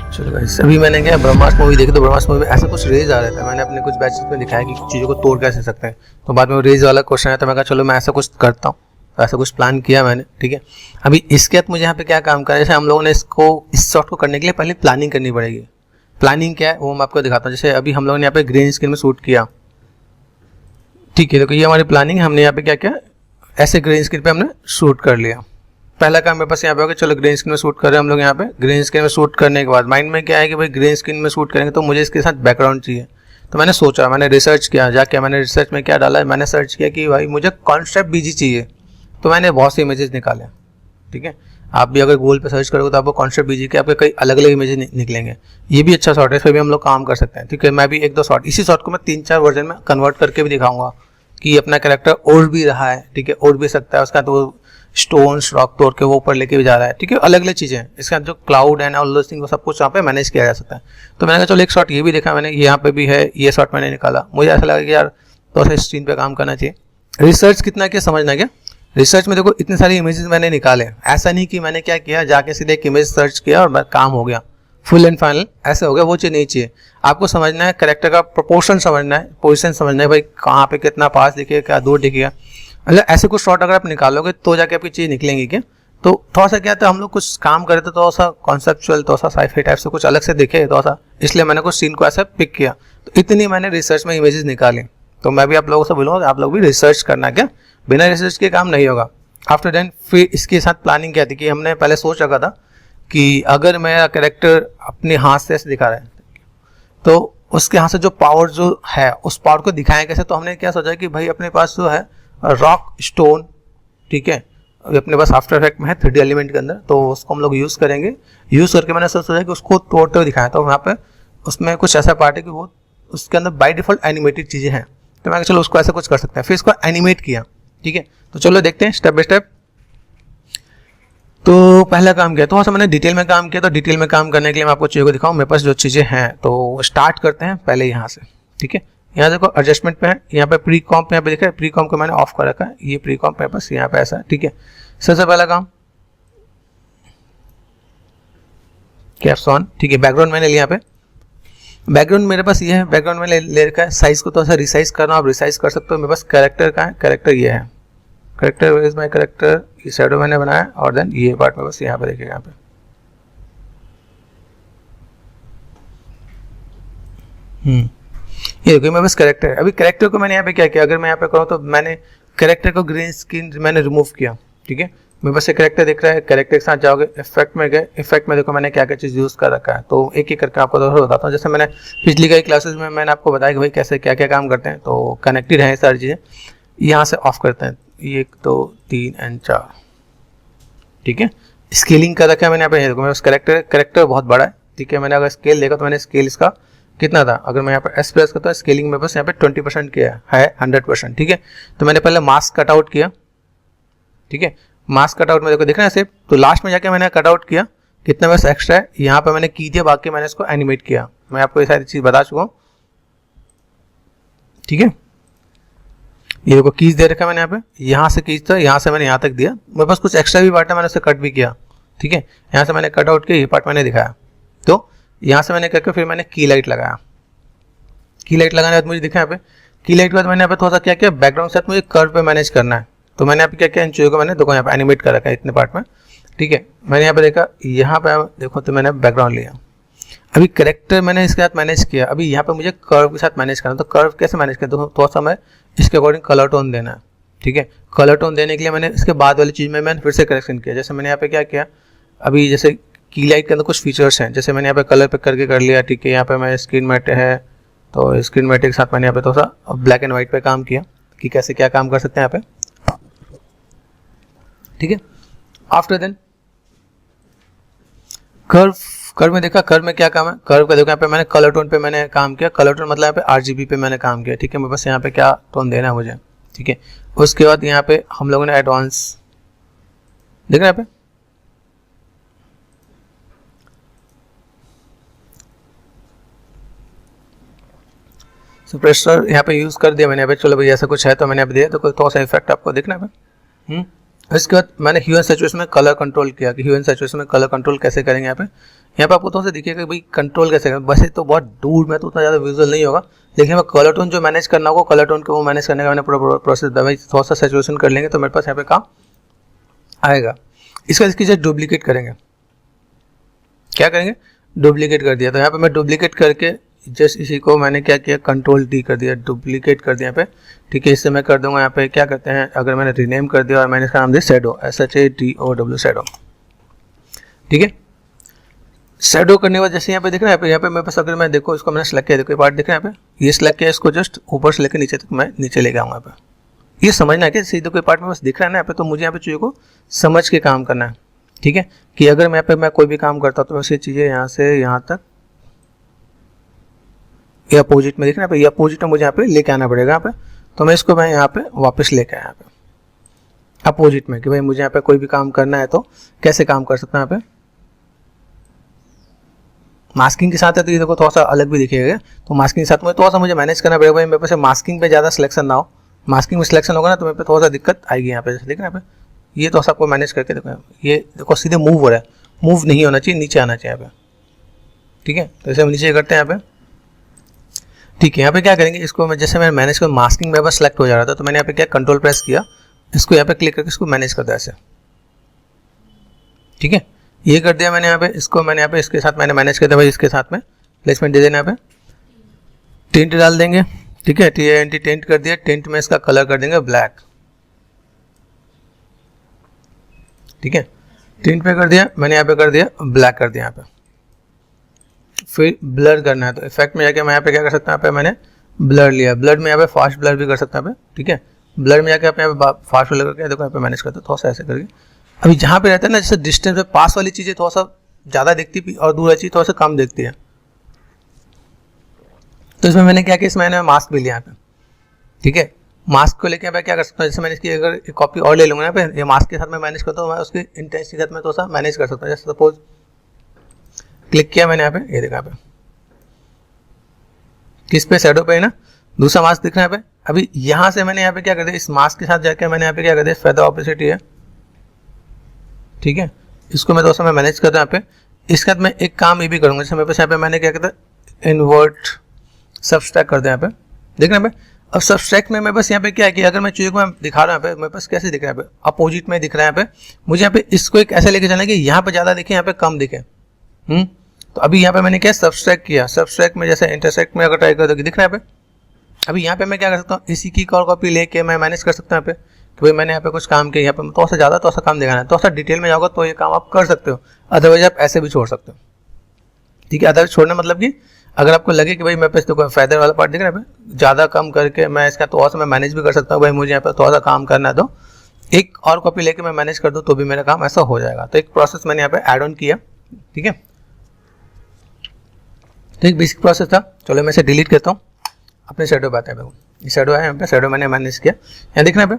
चलो गाइस, अभी मैंने क्या ब्रह्मास्त्र मूवी देखी, तो ब्रह्मास्त्र मूवी में ऐसा कुछ रेज आ रहा था। मैंने अपने कुछ बैचेस में दिखाया कि चीज़ों को तोड़ कैसे सकते हैं, तो बाद में रेज वाला क्वेश्चन आया, तो मैं कहा चलो मैं ऐसा कुछ करता हूँ। तो ऐसा कुछ प्लान किया मैंने, ठीक है। अभी इसके बाद मुझे यहाँ पे क्या काम करना है, जैसे हम लोगों ने इस शॉट को करने के लिए पहले प्लानिंग करनी पड़ेगी। प्लानिंग क्या है वो मैं आपको दिखाता हूँ। जैसे अभी हम लोगों ने यहाँ पे ग्रीन स्क्रीन में शूट किया, ठीक है। तो ये हमारी प्लानिंग है, हमने यहाँ पे क्या किया, ऐसे ग्रीन स्क्रीन पे हमने शूट कर लिया। पहला काम मेरे पास यहाँ पे होगा, चलो ग्रीन स्क्रीन में शूट कर रहे हैं हम लोग। यहाँ पे ग्रीन स्क्रीन में शूट करने के बाद माइंड में क्या है कि भाई ग्रीन स्क्रीन में शूट करेंगे तो मुझे इसके साथ बैकग्राउंड चाहिए। तो मैंने सोचा, मैंने रिसर्च किया, जाके मैंने रिसर्च में क्या डाला, मैंने सर्च किया कि भाई मुझे कॉन्सेप्ट बीजी चाहिए। तो मैंने बहुत से इमेजेस निकाले, ठीक है। आप भी अगर गूगल पे सर्च करोगे तो आपको कॉन्सेप्ट बीजी के आपके कई अलग अलग इमेजेस निकलेंगे। ये भी अच्छा शॉट है, इस पर भी हम लोग काम कर सकते हैं, ठीक है। मैं भी एक दो शॉट, इसी शॉट को मैं 3-4 वर्जन में कन्वर्ट करके भी दिखाऊंगा कि अपना कैरेक्टर उड़ भी रहा है, ठीक है, उड़ भी सकता है। उसका तो स्टोन्स रॉक तोड़ के वो ऊपर लेके भी जा रहा है, ठीक है। अलग अलग चीज़ें हैं इसके अंदर, जो cloud and all those thing, वो सब कुछ यहाँ पे मैनेज किया जा सकता है। तो मैंने कहा चलो एक शॉट ये भी देखा मैंने, यहाँ पे भी है, ये शॉट मैंने निकाला। मुझे ऐसा लगा कि यार तो इस स्क्रीन पे काम करना चाहिए। रिसर्च कितना क्या समझना, क्या रिसर्च में देखो इतने सारे इमेजेस मैंने निकाले। ऐसा नहीं कि मैंने क्या किया, जाके सीधे एक इमेज सर्च किया और काम हो गया फुल एंड फाइनल, ऐसे हो गया। वो चीज़ नहीं चाहिए। आपको समझना है कैरेक्टर का प्रोपोर्शन समझना है, पोजीशन समझना है, भाई कहाँ पे कितना पास दिखेगा, क्या दूर दिखेगा। मतलब ऐसे कुछ शॉट अगर आप निकालोगे तो जाके आपकी चीज़ निकलेंगी। क्या तो थोड़ा सा क्या था, हम लोग कुछ काम करे थे, थोड़ा सा कॉन्सेप्चुअल, थोड़ा सा साइफाई टाइप से कुछ अलग से दिखे थोड़ा सा, इसलिए मैंने कुछ सीन को ऐसा पिक किया। तो इतनी मैंने रिसर्च में इमेजेस निकाली। तो मैं भी आप लोगों से बोलूँगा आप लोग भी रिसर्च करना, क्या बिना रिसर्च के काम नहीं होगा। आफ्टर देन फिर इसके साथ प्लानिंग क्या थी कि हमने पहले सोच रखा था कि अगर मेरा कैरेक्टर अपने हाथ से ऐसे दिखा रहा है तो उसके हाथ से जो पावर जो है उस पावर को दिखाएं कैसे। तो हमने क्या सोचा कि भाई अपने पास जो है रॉक स्टोन, ठीक है, अपने पास आफ्टर इफेक्ट में है 3D एलिमेंट के अंदर, तो उसको हम लोग यूज़ करेंगे। यूज़ करके मैंने सोचा कि उसको तोड़ते हुए दिखाया। तो वहाँ पे उसमें कुछ ऐसा पार्ट है कि वो उसके अंदर बाय डिफॉल्ट एनिमेटेड चीज़ें हैं। तो मैं चलो उसको ऐसा कुछ कर सकते हैं, फिर इसको एनिमेट किया, ठीक है। तो चलो देखते हैं स्टेप बाय स्टेप। तो पहला काम किया, थोड़ा सा मैंने डिटेल में काम किया। तो डिटेल में काम करने के लिए मैं आपको चीज़ों को दिखाऊं, मेरे पास जो चीज़ें हैं। तो स्टार्ट करते हैं पहले यहाँ से, ठीक है। यहाँ देखो एडजस्टमेंट पे है, यहाँ पे प्री कॉम्प यहाँ पे दिखा है, प्री कॉम्प को मैंने ऑफ कर रखा है। ये प्री कॉम्प है बस यहाँ पे ऐसा है, ठीक है। सबसे पहला काम कैप्स ऑन, ठीक है। बैकग्राउंड मैंने लिया, यहाँ पे बैकग्राउंड मेरे पास ये है, बैकग्राउंड मैंने ले रखा है। साइज को थोड़ा सा रिसाइज करना, आप रिसाइज कर सकते हो। मेरे पास कैरेक्टर का है, कैरेक्टर ये है, कैरेक्टर इज माई कैरेक्टर, ये शैडो मैंने बनाया। और देन ये पार्ट में बस यहाँ पे देखिएगा, यहाँ पे ये देखिए मैं बस कैरेक्टर। अभी कैरेक्टर को मैंने यहाँ पे क्या किया, अगर मैं यहाँ पे करूँ तो मैंने कैरेक्टर को ग्रीन स्क्रीन मैंने रिमूव किया, ठीक है। मेरे पास ये कैरेक्टर दिख रहा है, कैरेक्टर के साथ जाओगे इफेक्ट में गए, इफेक्ट में देखो मैंने क्या क्या चीज़ यूज़ कर रखा है। तो एक एक करके आपको दोबारा बताता हूँ। जैसे मैंने पिछली कई क्लासेस में मैंने आपको बताया कि भाई कैसे क्या क्या काम करते हैं, तो कनेक्टेड है सारी चीज़ें। यहाँ से ऑफ करते हैं, 1 2 3 एंड 4, ठीक है। स्केलिंग कर रखा है मैंने यहाँ पे, देखो मेरे पास कैरेक्टर बहुत बड़ा है, ठीक है। मैंने अगर स्केल देखा तो मैंने स्केल इसका कितना था, अगर मैं यहाँ पर एस प्रेस करता हूँ स्केलिंग में बस यहाँ पे 20% किया है 100%, ठीक है। तो मैंने पहले मास्क कट आउट किया, ठीक है। मास्क कट आउट में देखो दिख रहा है सेप। तो लास्ट में जाके मैंने कट आउट किया, कितना बस एक्स्ट्रा है यहाँ पे मैंने की दिया, बाकी मैंने इसको एनिमेट किया। मैं आपको ये सारी चीज़ बता चुका हूँ, ठीक है। ये देखो कीज दे रखा है मैंने यहाँ पे, यहाँ से कीज था, यहाँ से मैंने यहाँ तक दिया। मेरे पास कुछ एक्स्ट्रा भी पार्ट है, मैंने उसे कट भी किया, ठीक है। यहाँ से मैंने कट आउट किया, ये पार्ट मैंने दिखाया। तो यहाँ से मैंने करके फिर मैंने की लाइट लगाया। की लाइट लगाने के बाद मुझे दिखा यहाँ पे, की लाइट के बाद मैंने यहाँ पे थोड़ा सा क्या किया, बैकग्राउंड के साथ मुझे कर्व पे मैनेज करना है। तो मैंने यहाँ पे क्या किया, इन चीज़ों को मैंने देखो यहाँ पे एनिमेट कर रखा है इतने पार्ट में, ठीक है। मैंने यहाँ पे देखा, यहाँ पे देखो तो मैंने बैकग्राउंड लिया। अभी कैरेक्टर मैंने इसके साथ मैनेज किया, अभी यहाँ पे मुझे कर्व के साथ मैनेज करना। तो कर्व कैसे मैनेज किया, तो थोड़ा सा मैं इसके अकॉर्डिंग कलर टोन देना है, ठीक है। कलर टोन देने के लिए मैंने इसके बाद वाली चीज़ में मैंने फिर से करेक्शन किया। जैसे मैंने यहाँ पे क्या किया, अभी जैसे की लाइट के अंदर कुछ फीचर्स हैं, जैसे मैंने यहाँ पे कलर पिक करके कर लिया, ठीक है। यहाँ पे मैं स्क्रीन मैट है, तो स्क्रीन मैट के साथ मैंने यहाँ पे थोड़ा सा ब्लैक एंड व्हाइट पे काम किया कि कैसे क्या काम कर सकते हैं यहाँ पे, ठीक है। आफ्टर देन कर्व में देखा, कर्व में क्या काम है, कर्व का देखो यहाँ पे मैंने कलर टोन पे मैंने काम किया। कलर टोन मतलब यहाँ पे RGB पे मैंने काम किया, ठीक है। मेरे पास यहाँ पे क्या टोन देना है मुझे, ठीक है। उसके बाद यहाँ पे हम लोगों ने एडवांस देखना यहाँ पे, सप्रेसर यहाँ पे यूज़ कर दिया मैंने यहाँ पे। चलो भाई ऐसा कुछ है तो मैंने यहाँ पे दिया, तो कोई थोड़ा सा इफेक्ट आपको देखना है। इसके बाद मैंने ह्यू एंड सैचुरेशन में कलर कंट्रोल किया कि ह्यू एंड सैचुरेशन में कलर कंट्रोल कैसे करेंगे। यहाँ पे आपको थोड़ा सा दिखेगा भाई कंट्रोल कैसे करेंगे। वैसे तो बहुत दूर में तो उतना ज़्यादा विजुअल नहीं होगा, लेकिन मैं कलर टोन जो मैनेज करना होगा कलर टोन को वो मैनेज करने का मैंने पूरा प्रोसेस दिया। भाई थोड़ा सा सैचुरेशन कर लेंगे तो मेरे पास यहाँ पे काम आएगा। इसका इसकी जस्ट डुप्लीकेट करेंगे। क्या करेंगे? डुप्लीकेट कर दिया। तो यहाँ पे मैं डुप्लीकेट करके जस्ट इसी को मैंने क्या किया, कंट्रोल डी कर दिया, डुप्लीकेट कर दिया यहाँ पे। ठीक है, इससे मैं कर दूंगा यहाँ पे क्या कहते हैं, अगर मैंने रीनेम कर दिया और मैंने इसका नाम दिया शैडो, SHADOW शैडो। ठीक है, शैडो करने के बाद जैसे यहाँ पे दिख रहा है, यहाँ पे मेरे पास अगर मैं देखो इसको मैंने सेलेक्ट किया, देखो ये पार्ट दिख रहा है यहाँ पे, ये सेलेक्ट किया, इसको जस्ट ऊपर से लेकर नीचे तक मैं नीचे लेके आऊँगा यहाँ पे। ये समझना है कि सीधे कोई पार्ट में बस दिख रहा है ना यहाँ पे, तो मुझे यहाँ पे चीज़ों को समझ के काम करना है। ठीक है, कि अगर मैं यहाँ पे मैं कोई भी काम करता हूँ तो वैसे चीज़ें यहाँ से यहाँ तक ये अपोजिट में दिख रहा है, ये अपोजिट में मुझे यहाँ पे लेके आना पड़ेगा यहाँ पे। तो मैं इसको मैं यहाँ पे वापस लेके आया यहाँ पे अपोजिट में, कि भाई मुझे यहाँ पे कोई भी काम करना है तो कैसे काम कर सकता हूँ। यहाँ पे मास्किंग के साथ है तो ये देखो थोड़ा सा अलग भी दिखेगा, तो मास्किंग के साथ में थोड़ा सा मुझे मैनेज करना पड़ेगा। भाई मेरे पास मास्किंग पे ज़्यादा सिलेक्शन ना हो, मास्किंग में सिलेक्शन होगा ना तो मेरे पे थोड़ा सा दिक्कत आएगी यहाँ पे। जैसे देख रहे हैं यहाँ पे, ये तो सबको मैनेज करके देखो, ये देखो सीधे मूव हो रहा है, मूव नहीं होना चाहिए, नीचे आना चाहिए यहाँ पे। ठीक है, तो ऐसे हम नीचे करते हैं यहाँ पे। ठीक है, यहाँ पे क्या करेंगे, इसको मैं जैसे मैं मैनेज कर मास्किंग में बस सेलेक्ट हो जा रहा था, तो मैंने यहाँ पे क्या कंट्रोल प्रेस किया, इसको यहाँ पे क्लिक करके इसको मैनेज कर दिया ऐसे। ठीक है, ये कर दिया मैंने यहाँ पे, इसको मैंने यहाँ पे इसके साथ मैंने मैनेज कर दिया। भाई इसके साथ में प्लेसमेंट दे देना, यहाँ पे टिंट डाल देंगे। ठीक है, TINT टिंट कर दिया, टिंट में इसका कलर कर देंगे ब्लैक। ठीक है, टिंट पे कर दिया मैंने, यहाँ पे कर दिया ब्लैक कर दिया यहाँ पे। फिर ब्लर करना है तो इफेक्ट में जाके मैं यहाँ पे क्या कर सकता हूँ, यहाँ पे मैंने ब्लर लिया, ब्लर में यहाँ पे फास्ट ब्लर भी कर सकता हूँ। ठीक है, ब्लर में जाके आप यहाँ पे फास्ट ब्लर करके देखो यहाँ पे मैनेज करते हो थोड़ा सा ऐसे करके। अभी जहाँ पे रहता है ना, जैसे डिस्टेंस में पास वाली चीज़ें थोड़ा सा ज़्यादा दिखती है और दूर वाली चीज़ थोड़ा सा कम दिखती है। तो इसमें मैंने क्या किया, इसमें मैंने मास्क भी लिया यहाँ पे। ठीक है, मास्क को लेके यहाँ पे क्या कर सकता हूँ, जैसे मैंने इसकी अगर कॉपी और ले लूँगा यहाँ पे, ये मास्क के साथ मैं मैनेज करता हूँ, मैं उसकी इंटेंसिटी के साथ में थोड़ा सा मैनेज कर सकता हूँ। जैसे सपोज क्लिक किया मैंने यहाँ पे, ये देखा यहाँ पे किस पे, शैडो पे है ना, दूसरा मास्क दिख रहा है यहाँ पे। अभी यहाँ से मैंने यहाँ पे क्या कर दिया, इस मास्क के साथ जाके मैंने यहाँ पे क्या कर दिया, फेदर ऑपेसिटी है। ठीक है, इसको मैं दोस्तों मैं मैनेज करता हूँ यहाँ पे। इसके बाद मैं एक काम ये भी करूँगा, जैसे मेरे पास यहाँ पे मैंने क्या कहता है, इन्वर्ट सबस्ट्रैक्ट कर दिया यहाँ पे। देख रहे हैं अब सबस्ट्रैक्ट में मेरे पास यहाँ पे क्या है कि अगर मैं चीज़ों को मैं दिखा रहा हूँ यहाँ पे, मेरे पास कैसे दिख रहा है यहाँ पे, अपोजिट में दिख रहा है यहाँ पे। मुझे यहाँ पे इसको एक ऐसे लेके चलना है कि यहाँ पे ज़्यादा दिखे, यहाँ पे कम दिखे। तो अभी यहाँ पे मैंने क्या सबस्ट्रैक्ट किया, सबस्ट्रैक्ट में जैसे इंटरसेक्ट में अगर ट्राई कर दो दिख रहा है यहाँ पे। अभी यहाँ पे मैं क्या कर सकता हूँ, इसी की कॉपी लेके मैं मैनेज कर सकता हूँ यहाँ पे, कि भाई मैंने यहाँ पे कुछ काम किया, यहाँ पे थोड़ा सा ज़्यादा थोड़ा सा काम दिखाना है, थोड़ा सा डिटेल में जाओगे तो ये काम आप कर सकते हो, अदरवाइज आप ऐसे भी छोड़ सकते हो। ठीक है, अदरवाइज छोड़ना मतलब कि अगर आपको लगे कि भाई मेरे पास तो फेदर वाला पार्ट दिख रहा है, ज़्यादा कम करके मैं इसका थोड़ा सा मैं मैनेज भी कर सकता हूँ। भाई मुझे यहाँ पे थोड़ा सा काम करना है तो एक और कॉपी लेके मैं मैनेज कर दूँ तो भी मेरा काम ऐसा हो जाएगा। तो एक प्रोसेस मैंने यहाँ पे ऐड ऑन किया। ठीक है, तो एक बेसिक प्रोसेस था। चलो मैं इसे डिलीट करता हूँ, अपने शैडो पे आते हैं। ये शैडो है, यहाँ पे शैडो मैंने मैनेज किया। यहाँ देखना पे,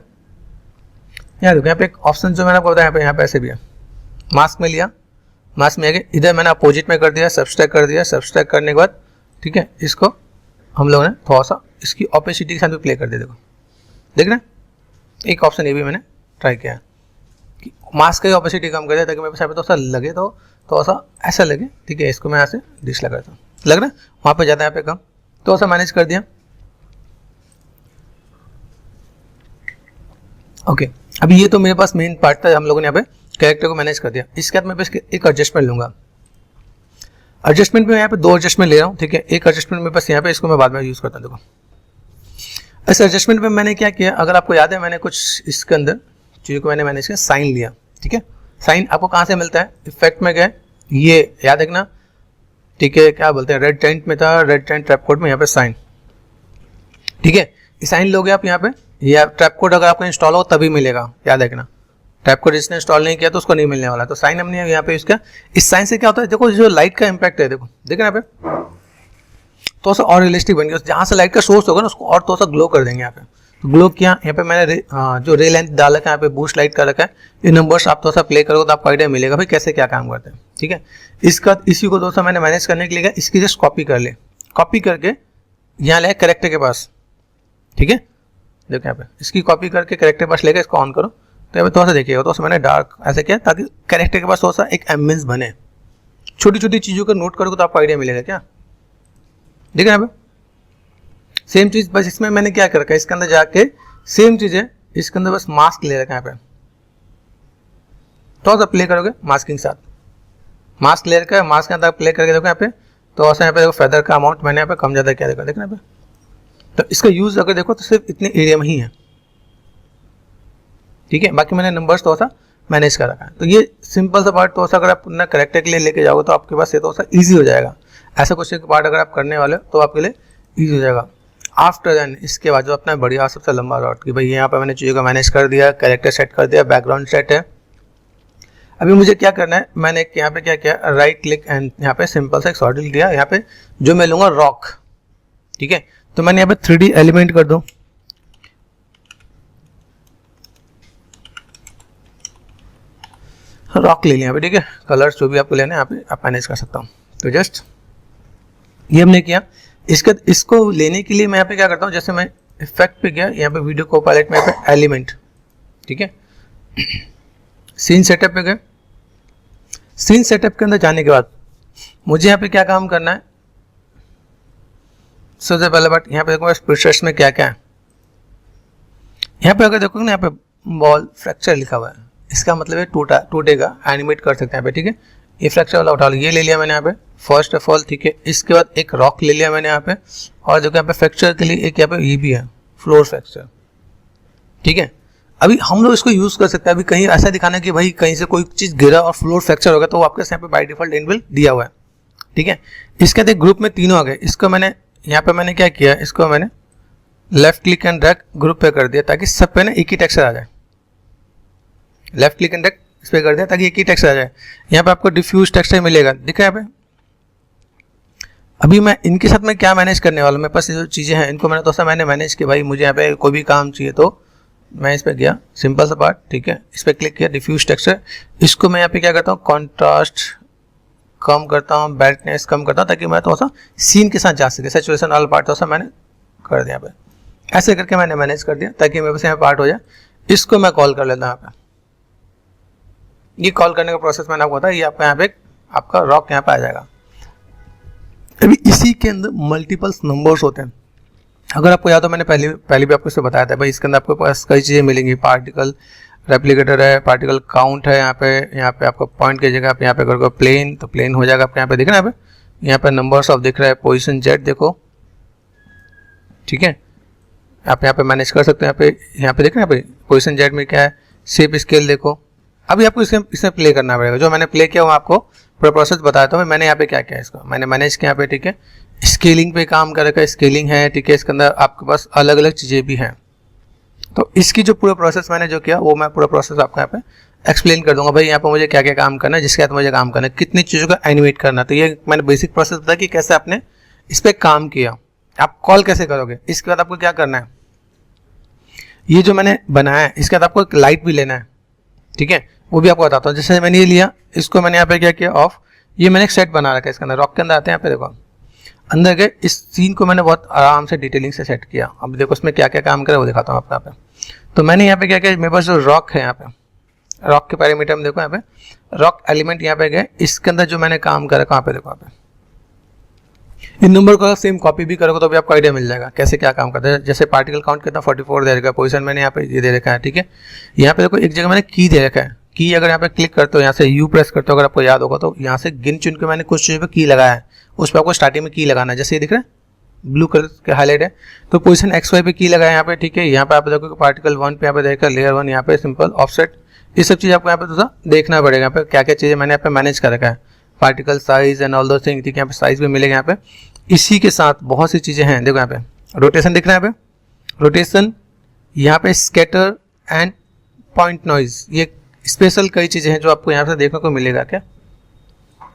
यहाँ देखो यहाँ पे एक ऑप्शन जो मैंने आपको बताया यहाँ पे ऐसे भी है, मास्क में लिया, मास्क में आगे इधर मैंने अपोजिट में कर दिया, सबस्ट्रैक्ट कर दिया। सबस्ट्रैक्ट करने के बाद ठीक है, इसको हम लोगों ने थोड़ा सा इसकी ऑपेसिटी के साथ भी प्ले कर दिया। देखो देख रहे हैं, एक ऑप्शन ये भी मैंने ट्राई किया कि मास्क की ऑपेसिटी कम कर दिया ताकि मेरे पास यहाँ पे थोड़ा सा लगे, तो थोड़ा सा ऐसा लगे। ठीक है, इसको मैं यहाँ से डिस लगाता हूँ, लग रहा है वहाँ पे ज़्यादा, यहाँ पे कम, थोड़ा सा मैनेज कर दिया। ओके, अभी ये तो मेरे पास मेन पार्ट था, हम लोगों ने यहाँ पे कैरेक्टर को मैनेज कर दिया। इसके बाद मैं बस एक एडजस्टमेंट लूँगा। एडजस्टमेंट में यहाँ पे 2 एडजस्टमेंट ले रहा हूँ। ठीक है, एक एडजस्टमेंट में बस यहाँ पे, इसको मैं बाद में यूज़ करता हूँ। देखो इस एडजस्टमेंट में मैंने क्या किया, अगर आपको याद है मैंने कुछ इसके अंदर चीज़ों को मैंने मैनेज किया, साइन लिया। ठीक है, साइन आपको कहाँ से मिलता है, इफेक्ट में गए, ये याद रखना। ठीक है, क्या बोलते हैं, रेड टेंट में था, रेड टेंट ट्रैप कोड में यहाँ पे साइन। ठीक है, ये साइन लोगे आप यहाँ पे, या ट्रैप कोड अगर आपका इंस्टॉल हो तभी मिलेगा, याद रखना। ट्रैप कोड जिसने इंस्टॉल नहीं किया तो उसको नहीं मिलने वाला। तो साइन हमने यहाँ पे इसका, इस साइन से क्या होता है, देखो जो लाइट का इंपैक्ट है, देखो देख रहे हैं यहाँ पे, तो सा और रियलिस्टिक बन गया। जहाँ से लाइट का सोर्स होगा ना उसको और थोड़ा सा ग्लो कर देंगे यहाँ पे। तो ग्लो किया, यहाँ पे मैंने जो रे लेंथ डाल रखा है, यहाँ पे बूस्ट लाइट का रखा है। ये नंबर्स आप थोड़ा सा प्ले करोगे तो आपको आइडिया मिलेगा भाई कैसे क्या काम करते हैं। ठीक है, इसका इसी को दोस्तों मैंने मैनेज करने के लिए इसकी जस्ट कॉपी कर ले, कॉपी करके यहाँ ले कैरेक्टर के पास। ठीक है, देखो यहाँ पे इसकी कॉपी करके कैरेक्टर के पास लेकर इसको ऑन करो, तो यहाँ पे थोड़ा सा देखिएगा, तो मैंने डार्क ऐसे किया ताकि कैरेक्टर के पास थोड़ा सा एक एम्बियंस बने। छोटी छोटी चीज़ों को नोट करोगे तो आपको आइडिया मिलेगा क्या, ठीक है। यहाँ पे सेम चीज़, बस इसमें मैंने क्या कर रखा है, इसके अंदर जाके सेम चीज़ है, इसके अंदर बस मास्क ले रखा है। यहाँ पे थोड़ा सा प्ले करोगे मास्किंग के साथ, मास्क ले रखा है, मास्क के अंदर प्ले करके देखो यहाँ पे, तो ऐसा यहाँ पे देखो फेदर का अमाउंट मैंने यहाँ पे कम ज़्यादा किया, देखो देखना यहाँ पे। तो इसका यूज़ अगर देखो तो सिर्फ इतने एरिया में ही है, ठीक है। बाकी मैंने नंबर्स थोड़ा सा मैनेज कर रखा है। तो ये सिंपल सा पार्ट थोड़ा सा अगर आप अपना करेक्टर के लिए लेके जाओगे तो आपके पास ये थोड़ा सा ईजी हो जाएगा। ऐसा कुछ एक पार्ट अगर आप करने वाले हो तो आपके लिए ईजी हो जाएगा। आफ्टर देन इसके बाद जो अपना बढ़िया सबसे लंबा रॉड कि भाई यहाँ पे मैंने चीज़ों को मैनेज कर दिया, कैरेक्टर सेट कर दिया, बैकग्राउंड सेट है। अभी मुझे क्या करना है, मैंने यहाँ पे क्या किया, राइट क्लिक एंड यहाँ पे सिंपल सा एक सॉर्डिल दिया। यहाँ पे जो मैं लूँगा रॉक, ठीक है। तो मैंने यहाँ पे 3D एलिमेंट कर दूँ, रॉक ले लिया यहाँ पे, ठीक है। कलर्स जो भी आपको लेना है यहाँ पे आप मैनेज कर सकता हूँ। तो जस्ट ये हमने किया। इसको लेने के लिए मैं यहाँ पे क्या करता हूँ, जैसे मैं इफेक्ट पे गया, यहाँ पे वीडियो को पैलेट में यहाँ पे एलिमेंट, ठीक है। सीन सेटअप पे गए, सीन सेटअप के अंदर जाने के बाद मुझे यहाँ पे क्या काम करना है, सबसे पहले बात यहाँ पे देखो प्रोसेस में क्या क्या है। यहाँ पे अगर देखोगे ना, यहाँ पे बॉल फ्रैक्चर लिखा हुआ है, इसका मतलब है टूटेगा, एनिमेट कर सकते हैं यहाँ पे, ठीक है। ये फ्रैक्चर वाला उठा लो, ये ले लिया मैंने यहाँ पे फर्स्ट ऑफ ऑल, ठीक है। इसके बाद एक रॉक ले लिया मैंने यहाँ पे, और जो यहाँ पे फ्रैक्चर के लिए एक यहाँ पे ये भी है फ्लोर फ्रैक्चर, ठीक है। अभी हम लोग इसको यूज कर सकते हैं। अभी कहीं ऐसा दिखाना कि भाई कहीं से कोई चीज गिरा और फ्लोर फ्रैक्चर हो गया, तो आपके यहाँ पे बाय डिफॉल्ट इनबिल्ट दिया हुआ है, ठीक है। इसके बाद ग्रुप में तीनों आ गए। इसको मैंने यहाँ पे मैंने क्या किया, इसको मैंने left click and drag group पे कर दिया ताकि सब पे ना एक ही टेक्सचर आ जाए। लेफ्ट क्लिक एंड ड्रैग इस पे कर दिया ताकि एक ही टेक्सचर आ जाए। यहाँ पे आपको डिफ्यूज टेक्सचर मिलेगा, दिख रहा है यहाँ पे। अभी मैं इनके साथ में क्या मैनेज करने वाला हूँ, मेरे पास जो चीज़ें हैं इनको मैंने दोस्तों मैंने मैनेज किया। भाई मुझे यहाँ पे कोई भी काम चाहिए तो मैं इस पर गया, सिंपल सा पार्ट, ठीक है। इस पर क्लिक किया, डिफ्यूज टेक्सचर, इसको मैं यहाँ पे क्या करता हूँ, कॉन्ट्रास्ट कम करता हूँ, ब्राइटनेस कम करता हूँ, ताकि मैं थोड़ा सा सीन के साथ जा सके। सैचुरेशन वाला पार्ट थोड़ा सा मैंने कर दिया यहाँ पे, ऐसे करके मैंने मैनेज कर दिया ताकि मेरे पास यहाँ पार्ट हो जाए। इसको मैं कॉल कर लेता हूँ यहाँ पे। ये कॉल करने का प्रोसेस मैंने आपको बताया, ये आपका यहाँ पे आपका रॉक यहाँ पे आ जाएगा। अभी इसी के अंदर मल्टीपल्स नंबर्स होते हैं। अगर आपको याद हो, मैंने पहले भी आपको इससे बताया था, भाई इसके अंदर आपको पास कई चीज़ें मिलेंगी। पार्टिकल रेप्लिकेटर है, पार्टिकल काउंट है, यहाँ पे आपको पॉइंट की जगह आप यहाँ पे करोगे प्लेन, तो प्लेन हो जाएगा आपके यहाँ पे, दिख रहा है यहाँ पे नंबर्स ऑफ दिख रहा है, पोजीशन जेड देखो, ठीक है। आप यहाँ पे मैनेज कर सकते हो। यहाँ पे देख रहे हैं, यहाँ पे पोजीशन जेड में क्या है, शेप स्केल देखो। अभी आपको इसमें प्ले करना पड़ेगा। जो मैंने प्ले किया वो आपको पूरा प्रोसेस बताया था। मैंने यहाँ पे क्या किया, इसको मैंने मैनेज किया यहाँ पे, ठीक है। स्केलिंग पे काम कर रखा है, स्केलिंग है, ठीक है। इसके अंदर आपके पास अलग अलग चीज़ें भी हैं। तो इसकी जो पूरा प्रोसेस मैंने जो किया वो मैं पूरा प्रोसेस आपको यहाँ पे एक्सप्लेन कर दूंगा। भाई यहाँ पे मुझे क्या क्या काम करना है, जिसके साथ मुझे काम करना है, कितनी चीज़ों का एनिमेट करना है। तो ये मैंने बेसिक प्रोसेस बताया कि कैसे आपने इस पर काम किया, आप कॉल कैसे करोगे। इसके बाद आपको क्या करना है, ये जो मैंने बनाया है इसके बाद आपको एक लाइट भी लेना है, ठीक है। वो भी आपको बताता हूँ। जैसे मैंने ये लिया, इसको मैंने यहाँ पे क्या किया, ऑफ। ये मैंने एक सेट बना रखा है इसके अंदर, रॉक के अंदर आते हैं, यहाँ पे देखो अंदर गए, इस सीन को मैंने बहुत आराम से डिटेलिंग से सेट किया। अब देखो इसमें क्या क्या काम करे वो दिखाता हूँ आपको यहाँ पे। तो मैंने यहाँ पे क्या किया, मेरे पास जो रॉक है, यहाँ पे रॉक के पैरामीटर में देखो, यहाँ पे रॉक एलिमेंट यहाँ पे गए, इसके अंदर जो मैंने काम कर रखा, यहाँ पे देखो, यहाँ पे इन नंबर को सेम कॉपी भी करोगे तो भी आपको आइडिया मिल जाएगा कैसे क्या काम करता है। जैसे पार्टिकल काउंट कितना 44 दे रखा है, पोजीशन मैंने यहाँ पे ये दे रखा है, ठीक है। यहाँ पे देखो एक जगह मैंने की दे रखा है, की अगर यहाँ पे क्लिक करते हो, यहाँ से यू प्रेस करते हो, अगर आपको याद होगा तो यहाँ से गिन चुन के मैंने कुछ चीज़ों पे की लगाया है, उस पर आपको स्टार्टिंग में की लगाना है। जैसे ये दिख रहा है ब्लू कलर के हाईलाइट है, तो पोजीशन XY पे की लगाया यहाँ पे, ठीक है। यहाँ पे आप देखो पार्टिकल 1 पे यहाँ पे देखा, लेयर 1 यहाँ पे सिंपल ऑफसेट, ये सब चीज़ आपको यहाँ पे थोड़ा देखना पड़ेगा। यहाँ पे क्या क्या चीज़ें मैंने यहाँ पे मैनेज कर रखा है, पार्टिकल साइज एंड ऑल दो थिंग, ठीक है। यहाँ पे साइज भी मिलेगा यहाँ पे। इसी के साथ बहुत सी चीज़ें हैं, देखो यहाँ पे रोटेशन दिख रहा है, यहाँ पे रोटेशन, यहाँ पे स्कैटर एंड पॉइंट नॉइज, ये स्पेशल कई चीज़ें हैं जो आपको यहाँ से देखने को मिलेगा। क्या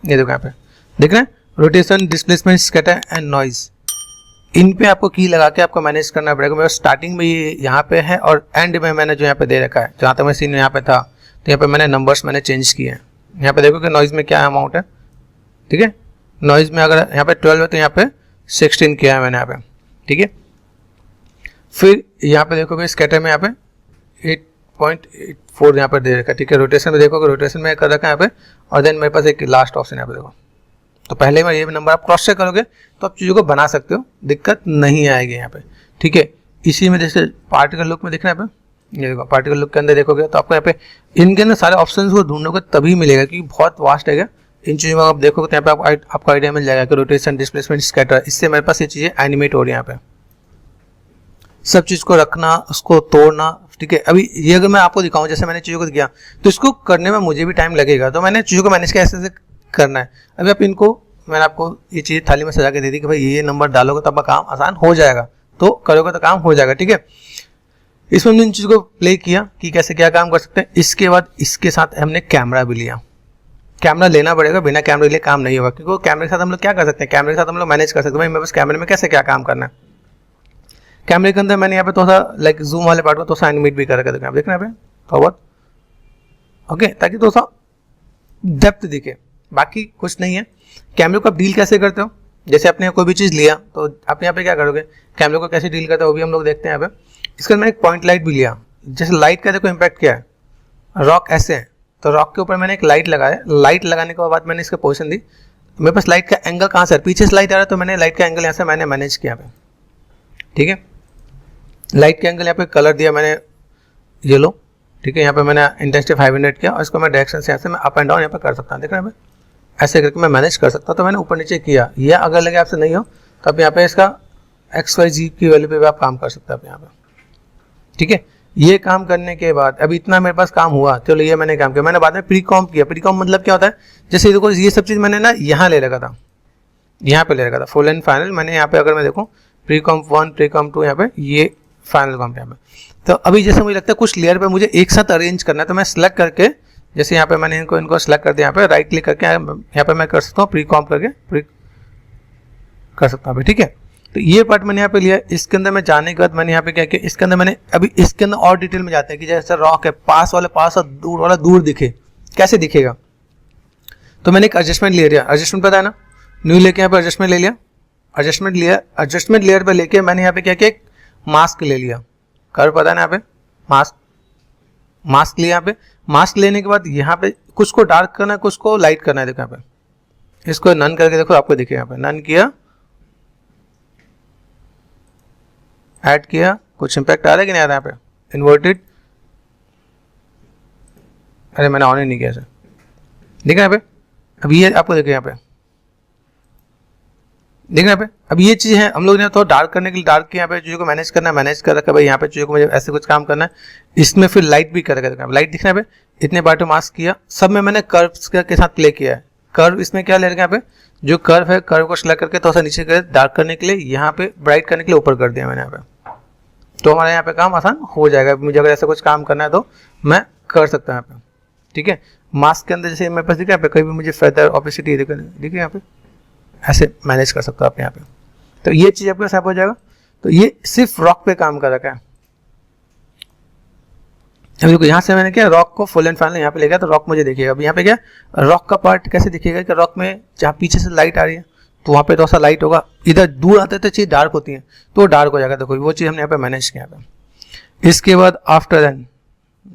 ये देखो यहाँ पे देख रहे हैं, rotation, displacement, scatter and noise, इन पे आपको की लगा के आपको मैनेज करना पड़ेगा। मेरा स्टार्टिंग में ये यहाँ पे है और एंड में मैंने जो यहाँ पे दे रखा है, जहाँ तक मैं सीन यहाँ पे था, तो यहाँ पे मैंने नंबर्स मैंने चेंज किए हैं। यहाँ पे देखो कि नॉइज में क्या अमाउंट है, ठीक है। नॉइज में अगर यहाँ पे 12 है तो यहाँ पे 16 किया है मैंने यहाँ पे, ठीक है। फिर यहाँ पे देखोगे स्कैटर में यहाँ पे 0.84 यहाँ पर दे रखा है, ठीक है। रोटेशन में देखोगे, रोटेशन में कर रखा है यहाँ पे, और देन मेरे पास एक लास्ट ऑप्शन यहाँ पे देखो। तो पहले में ये नंबर आप क्रॉस चेक करोगे तो आप चीज़ों को बना सकते हो, दिक्कत नहीं आएगी यहाँ पे, ठीक है। इसी में जैसे पार्टिकल लुक में दिख रहा है यहाँ पे, ये देखो पार्टिकल लुक के अंदर देखोगे तो आपको यहाँ पे इनके अंदर सारे ऑप्शंस को ढूंढोगे तभी मिलेगा, क्योंकि बहुत वास्ट है। इन चीज़ों में आप देखोगे तो यहाँ पे आपको आइडिया मिल जाएगा कि रोटेशन, डिस्प्लेसमेंट, स्कैटर, इससे मेरे पास ये चीज़ें एनिमेट हो रही है यहाँ पे। सब चीज़ को रखना, उसको तोड़ना, ठीक है। अभी ये अगर मैं आपको दिखाऊं, जैसे मैंने चीज़ों को किया तो इसको करने में मुझे भी टाइम लगेगा, तो मैंने चीज़ों को मैनेज कैसे करना है। अभी आप इनको, मैंने आपको ये चीज़ थाली में सजा के दे दी कि भाई ये नंबर डालोगे तो आपका काम आसान हो जाएगा, तो करोगे तो काम हो जाएगा, ठीक है। इसमें हमने इन चीज़ को प्ले किया कि कैसे क्या काम कर सकते हैं। इसके बाद इसके साथ हमने कैमरा भी लिया, कैमरा लेना पड़ेगा, बिना कैमरे लिए काम नहीं होगा, क्योंकि कैमरे के साथ हम लोग क्या कर सकते हैं, कैमरे के साथ हम लोग मैनेज कर सकते हैं। भाई मेरे पास कैमरे में कैसे क्या काम करना है। कैमरे के अंदर मैंने यहाँ पे थोड़ा सा लाइक जूम वाले पार्ट में थोड़ा सा एनिमेट भी कर रखा है, देखना यहाँ पे थोड़ा बहुत, ओके, ताकि थोड़ा सा डेप्थ दिखे, बाकी कुछ नहीं है। कैमरे को आप डील कैसे करते हो, जैसे आपने कोई भी चीज़ लिया तो आप यहाँ पे क्या करोगे, कैमरे को कैसे डील करते हो वो भी हम लोग देखते हैं यहाँ पे। इसके अंदर मैंने एक पॉइंट लाइट भी लिया, जैसे लाइट का देखो इम्पैक्ट क्या है, रॉक ऐसे है तो रॉक के ऊपर मैंने एक लाइट लगाया, लाइट लगाने के बाद मैंने इसका पोजीशन दी। मेरे पास लाइट का एंगल कहाँ से, पीछे से लाइट आ रहा है तो मैंने लाइट का एंगल यहाँ से मैंने मैनेज किया यहाँ पे, ठीक है। लाइट के एंगल यहाँ पे कलर दिया मैंने येलो, ठीक है। यहाँ पे मैंने इंटेंसिटी 500 किया और इसको मैं डायरेक्शन से यहाँ से मैं अप एंड डाउन यहाँ पे कर सकता हूँ, देख रहे हैं, ऐसे करके मैं मैनेज कर सकता हूँ। तो मैंने ऊपर नीचे किया, या अगर लगे आपसे नहीं हो तो आप यहाँ पे इसका XYZ की वैल्यू पे भी आप काम कर सकते हैं आप यहाँ पे, ठीक है। ये काम करने के बाद अभी इतना मेरे पास काम हुआ, चलो ये मैंने काम किया। मैंने बाद में प्री कॉम्प किया। प्री कॉम्प मतलब क्या होता है, जैसे देखो ये सब चीज़ मैंने ना यहाँ ले रखा था, यहाँ पे ले रखा था फुल एंड फाइनल। मैंने यहाँ पे अगर मैं देखूँ प्री कॉम्प 1, प्री कॉम्प 2, यहाँ पे ये फाइनल कॉम्प यहाँ पे। तो अभी जैसे मुझे लगता है कुछ लेयर पे मुझे एक साथ अरेंज करना है, तो मैं सेलेक्ट करके, जैसे यहाँ पे मैंने इनको सेलेक्ट कर दिया, यहाँ पे राइट क्लिक करके यहाँ पे मैं कर सकता हूँ प्री कॉम्प करके प्री कर सकता हूँ, ठीक है। तो ये पार्ट मैंने यहाँ पे लिया। इसके अंदर मैं जाने के बाद मैंने यहाँ पे क्या किया, इसके अंदर मैंने अभी इसके अंदर और डिटेल में जाते हैं कि जैसे रॉक है, पास वाला पास और दूर वाला दूर दिखे, कैसे दिखेगा। तो मैंने एक एडजस्टमेंट ले लिया, एडजस्टमेंट पता है ना, न्यू लेके यहाँ पे एडजस्टमेंट ले लिया, एडजस्टमेंट लेयर पे लेके मैंने यहाँ पे क्या किया, एक मास्क ले लिया, कर्व पता है ना, यहाँ पे मास्क लिया। यहाँ पे मास्क लेने के बाद यहाँ पे कुछ को डार्क करना है, कुछ को लाइट करना है। देखो यहाँ पे इसको नन करके देखो, आपको दिखेगा यहाँ पे नन किया, ऐड किया, कुछ इंपैक्ट आ रहा है कि नहीं आ रहा है यहाँ पे, इन्वर्टेड, अरे मैंने ऑन ही नहीं किया सर, देखा यहाँ पे। अब ये आपको देखो यहाँ पे, देखना यहाँ पे। अब ये चीज़ है, हम लोग ने थोड़ा डार्क करने के लिए डार्क किया, यहाँ पे चीज़ों को मैनेज करना है, मैनेज कर रखा है भाई, यहाँ पे चीज़ों को मुझे ऐसे कुछ काम करना है। इसमें फिर लाइट भी कर रखा है, लाइट दिखना है, इतने पार्ट मास्क किया, सब में मैंने कर्व्स के साथ प्ले किया है। कर्व इसमें क्या ले रखा है, यहाँ पे जो कर्व है, कर्व को सिलेक्ट करके थोड़ा सा नीचे कर डार्क करने के लिए, यहाँ पे ब्राइट करने के लिए ऊपर कर दिया मैंने यहाँ पे। तो हमारे यहाँ पे काम आसान हो जाएगा, मुझे अगर ऐसा कुछ काम करना है तो मैं कर सकता हूँ यहाँ पे, ठीक है। मास्क के अंदर जैसे मेरे पास दिखा यहाँ पे, कहीं भी मुझे फेदर ऑपेसिटी देखिए यहाँ पे, ऐसे मैनेज कर सकते हो आप यहाँ पे। तो ये चीज़ आपके साथ हो जाएगा। तो ये सिर्फ रॉक पे काम कर रखा है। अभी देखो यहाँ से मैंने क्या, रॉक को फुल एंड फाइनल यहाँ पे ले गया, तो रॉक मुझे देखिएगा। अब यहाँ पे क्या, रॉक का पार्ट कैसे दिखेगा कि रॉक में जहाँ पीछे से लाइट आ रही है तो वहाँ पे थोड़ा सा लाइट होगा, इधर दूर आते तो चीज़ डार्क होती है तो डार्क हो जाएगा। देखो वो चीज़ हमने यहाँ पे मैनेज किया यहाँ पे। इसके बाद आफ्टर देन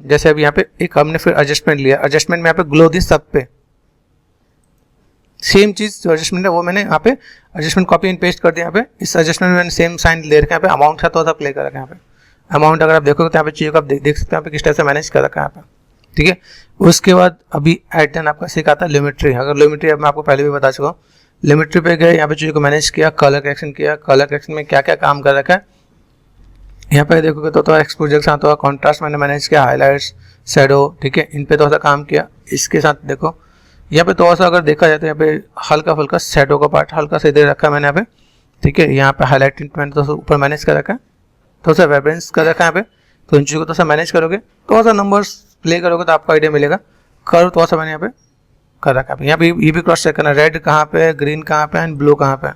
जैसे अभी यहाँ पे एक हमने फिर एडजस्टमेंट लिया, एडजस्टमेंट में यहाँ पे ग्लो दिस सब पे सेम चीज़ जो एडजस्टमेंट है वो मैंने यहाँ पे एडजस्टमेंट कॉपी एंड पेस्ट कर दिया। यहाँ पे इस एडजस्टमेंट में मैंने सेम साइन ले रखा है, यहाँ पे अमाउंट है तो सा प्ले कर रखा है। यहाँ पे अमाउंट अगर आप देखोगे तो यहाँ पे चीज़ों को आप देख सकते हैं यहाँ पे किस तरह से मैनेज कर रखा है यहाँ पे, ठीक है। उसके बाद अभी एट देन आपका सिखाता है लिमिट्री। अगर लिमिट्री मैं आपको पहले भी बता चुका हूँ, लिमिट्री पे गए, यहाँ पे चीज़ों को मैनेज किया, कलर करेक्शन किया। कलर करेक्शन में क्या क्या काम कर रखा है यहाँ पे देखोगे तो एक्सपोजर के साथ होगा, कॉन्ट्रास्ट मैंने मैनेज किया, हाईलाइट्स, शैडो, ठीक है, इन पे थोड़ा सा काम किया। इसके साथ देखो यहाँ पे थोड़ा सा अगर देखा जाए तो यहाँ पे हल्का फुल्का शैडो का पार्ट हल्का से दे रखा है मैंने यहाँ पे, ठीक है। यहाँ पे हाईलाइट ट्रीटमेंट तो ऊपर मैनेज कर रखा है, थोड़ा सा वाइब्रेंस कर रखा है यहाँ पे। तो इन चीज़ों को थोड़ा सा मैनेज करोगे, थोड़ा सा नंबर्स प्ले करोगे तो आपको आइडिया मिलेगा। कर्व थोड़ा सा मैंने यहाँ पे कर रखा है। यहाँ पे ये भी क्रॉस चेक करना, रेड कहाँ पे, ग्रीन कहाँ पे एंड ब्लू कहाँ पे,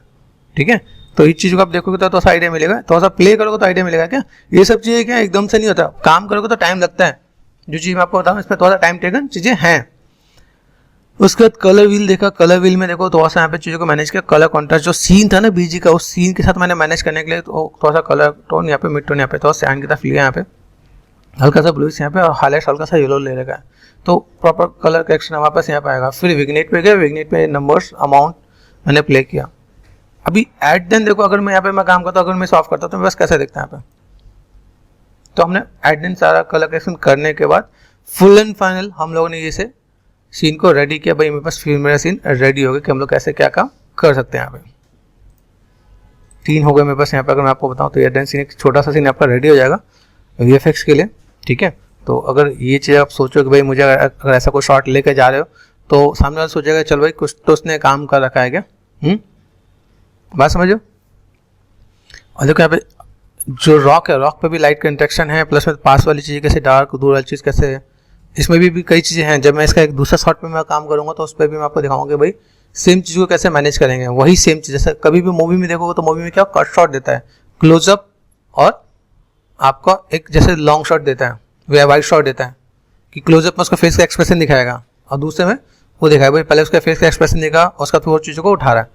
ठीक है। तो इस चीज़ को आप देखोगे तो थोड़ा सा आइडिया मिलेगा, थोड़ा सा प्ले करोगे तो आइडिया मिलेगा। क्या ये सब चीज़ें क्या एकदम से नहीं होता, काम करोगे तो टाइम लगता है। जो चीज़ मैं आपको बताऊँ इसमें थोड़ा सा टाइम टेकन चीज़ें हैं। उसके बाद कलर व्हील देखा, कलर व्हील में देखो थोड़ा सा यहाँ पे चीज़ों को मैनेज किया। कलर कॉन्ट्रास्ट जो सीन था ना बीजी का, उस सीन के साथ मैंने मैनेज करने के लिए तो थोड़ा सा कलर टोन यहाँ पे, मिड टोन यहाँ पे, थोड़ा सैंड की तरफ लिया यहाँ पे, हल्का सा ब्लू यहाँ पे और हाईलाइट हल्का सा येलो ले रखा है, तो प्रॉपर कलर करेक्शन हमारे पास यहाँ पे आएगा। फिर विग्नेट पे गया, विग्नेट पे नंबर्स अमाउंट मैंने प्ले किया। अभी एट देन देखो, अगर मैं यहाँ पे मैं काम करता हूँ, अगर मैं सॉल्व करता हूँ तो बस कैसे दिखता है यहाँ पे। तो हमने एट देन सारा कलर करेक्शन करने के बाद फुल एंड फाइनल हम लोगों ने इसे सीन को रेडी किया। भाई मेरे पास फिर मेरा सीन रेडी हो गया कि हम लोग कैसे क्या काम कर सकते हैं। यहाँ पे 3 हो गए मेरे पास। यहाँ पे अगर मैं आपको बताऊँ तो एट देन सीन एक छोटा सा सीन आपका रेडी हो जाएगा VFX के लिए, ठीक है। तो अगर ये चीज़ आप सोचो कि भाई मुझे अगर ऐसा कोई शॉट लेके जा रहे हो तो सामने वाला सोचेगा चल भाई कुछ तो उसने काम कर रखा है क्या, बात समझो। और देखो यहाँ पे जो रॉक है, रॉक पे भी लाइट का इंटरेक्शन है, प्लस में पास वाली चीज़ कैसे, डार्क दूर वाली चीज़ कैसे है, इसमें भी कई चीज़ें हैं। जब मैं इसका एक दूसरा शॉट पे मैं काम करूँगा तो उस पर भी मैं आपको दिखाऊंगा कि भाई सेम चीज़ को कैसे मैनेज करेंगे। वही सेम चीज़ जैसे कभी भी मूवी में देखोगे तो मूवी में क्या कट शॉट देता है, क्लोजअप, और आपका एक जैसे लॉन्ग शॉट देता है या वाइड शॉट देता है कि क्लोजअप में उसका फेस का एक्सप्रेशन दिखाएगा, और दूसरे में वो दिखाएगा भाई पहले उसका फेस का एक्सप्रेशन दिखा, उसका फिर और चीज़ों को उठा रहा है।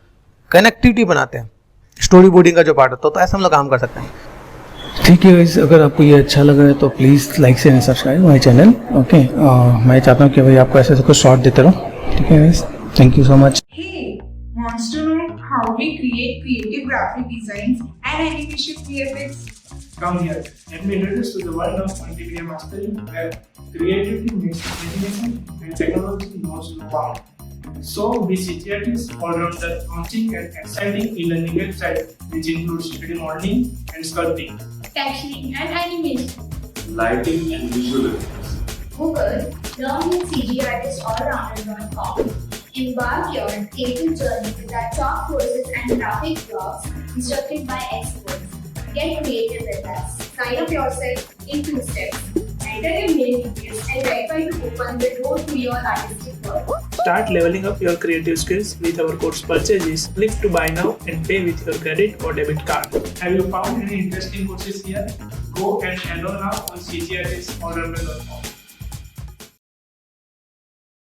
कनेक्टिविटी बनाते हैं, स्टोरी बोर्डिंग का जो पार्ट होता है, तो ऐसा हम लोग काम कर सकते हैं। ठीक है गाइस, अगर आपको ये अच्छा लगा है तो प्लीज़ लाइक से सब्सक्राइब माय चैनल। ओके, मैं चाहता हूँ कि भाई आपको ऐसे कुछ शॉर्ट देते रहो। ठीक है guys, thank you so much. Hey, wants to know how we create creative graphic designs and animation VFX? Come here, let me introduce to the world of multimedia mastering where creativity meets animation and technology knows no bound. So, we CTRTs all-rounder launching an exciting e-learning website which includes 3D modeling and sculpting, texturing and animation, lighting and visual effects. Google Learn with CGArtistAllrounder.com. Embark your creative journey with our top courses and graphic blogs instructed by experts. Get creative with us. Sign up yourself in 2 steps. Enter your mail details and verify to open the door to your artistic world. Start leveling up your creative skills with our course purchases. Click to buy now and pay with your credit or debit card. Have you found any interesting courses here? Go and enroll now on CGArtistAllrounder.com.